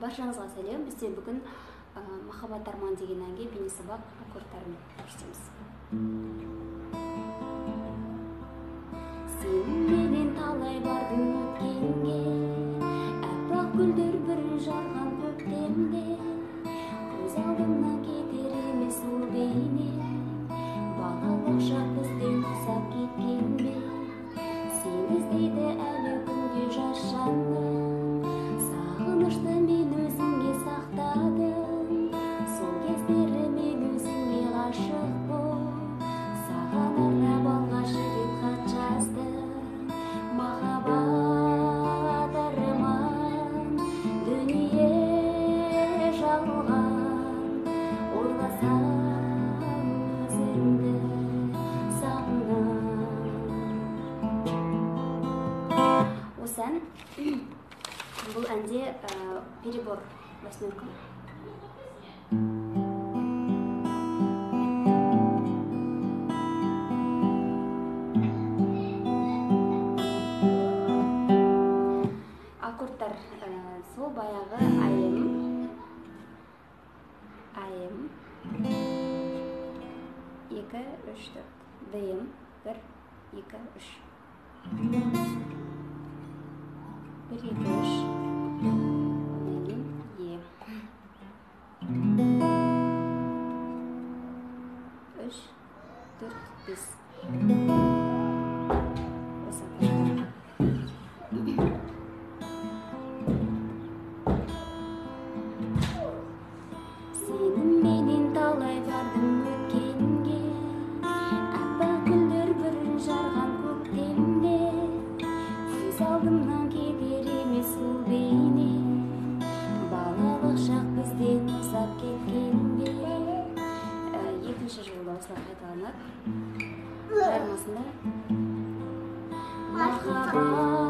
Баршаңызға сәлем. Бізде бүгін Махаббат арман деген әнге бейнесабақ аккордтарын көрсетеміз. Сен менен талай бардым өткенге, аппақ гүлдер бір жарған көктемде, көз алдымнан кетер емес ол бейне, балалық шақ бізден ұзап кеткенде, сен іздейді әлі күнде жас жаным. Сағынышты мен өзіңе сақтадым, сол кездері мен өзіңе ғашық болып, саған арнап алғаш рет хат жаздым. Махаббат арман, дүние жалған, ойласам өзіңді сағынам. Осы ән бұл әнде перебор восьмерка. Аккордтар сол баяғы айым, екі, үш, төрт, дым, бір, екі, үш. Bir, iki, üç. Ye. Üç, dört, beş. Senin menен талай бардым өткенге, аппақ гүлдер бір жарған көктемде, көз алдымнан кетер емес ол бейне, балалық шақ бізден ұзап кеткенде. Екінші жолда осылай қайталанады. Айырмасында Махаббат